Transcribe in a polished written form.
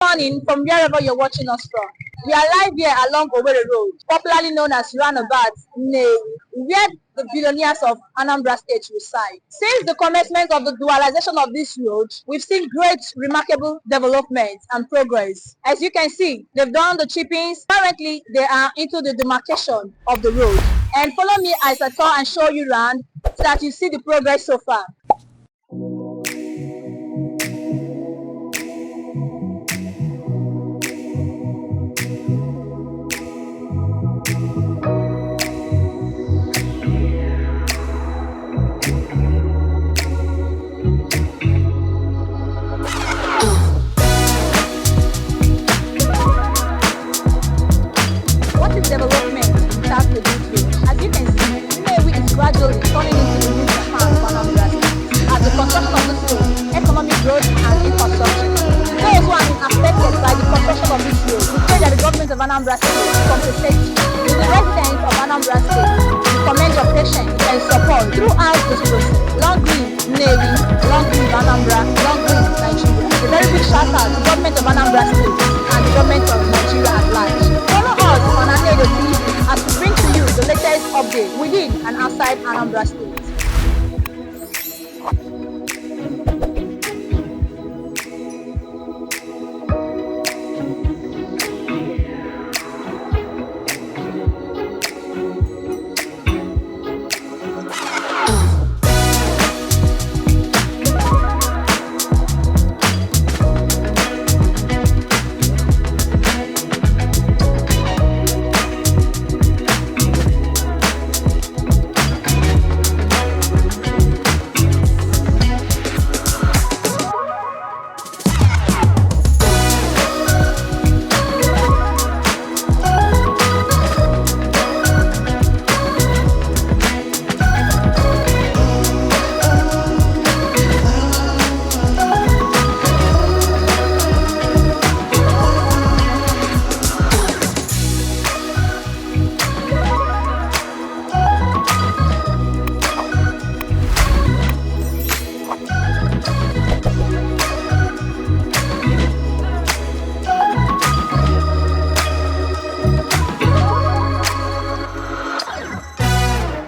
Morning from wherever you're watching us from. We are live here along Owerri Road, popularly known as roundabout, Nnewi, where the billionaires of Anambra State reside. Since the commencement of the dualization of this road, we've seen great, remarkable development and progress. As you can see, they've done the chippings. Currently, they are into the demarcation of the road. And follow me as I tour and show you around so that you see the progress so far. Development starts with this road. As you can see, Nnewi is gradually turning into the new Japan of Anambra State. As the construction of this road, economic growth and infrastructure. Those who have been affected by the construction of this road, we pray that the government of Anambra State compensates to the residents of Anambra State. We commend your patience and support throughout this process. Long live Nnewi, long live Anambra, long live Nigeria. A very big shout out to the government of Anambra State.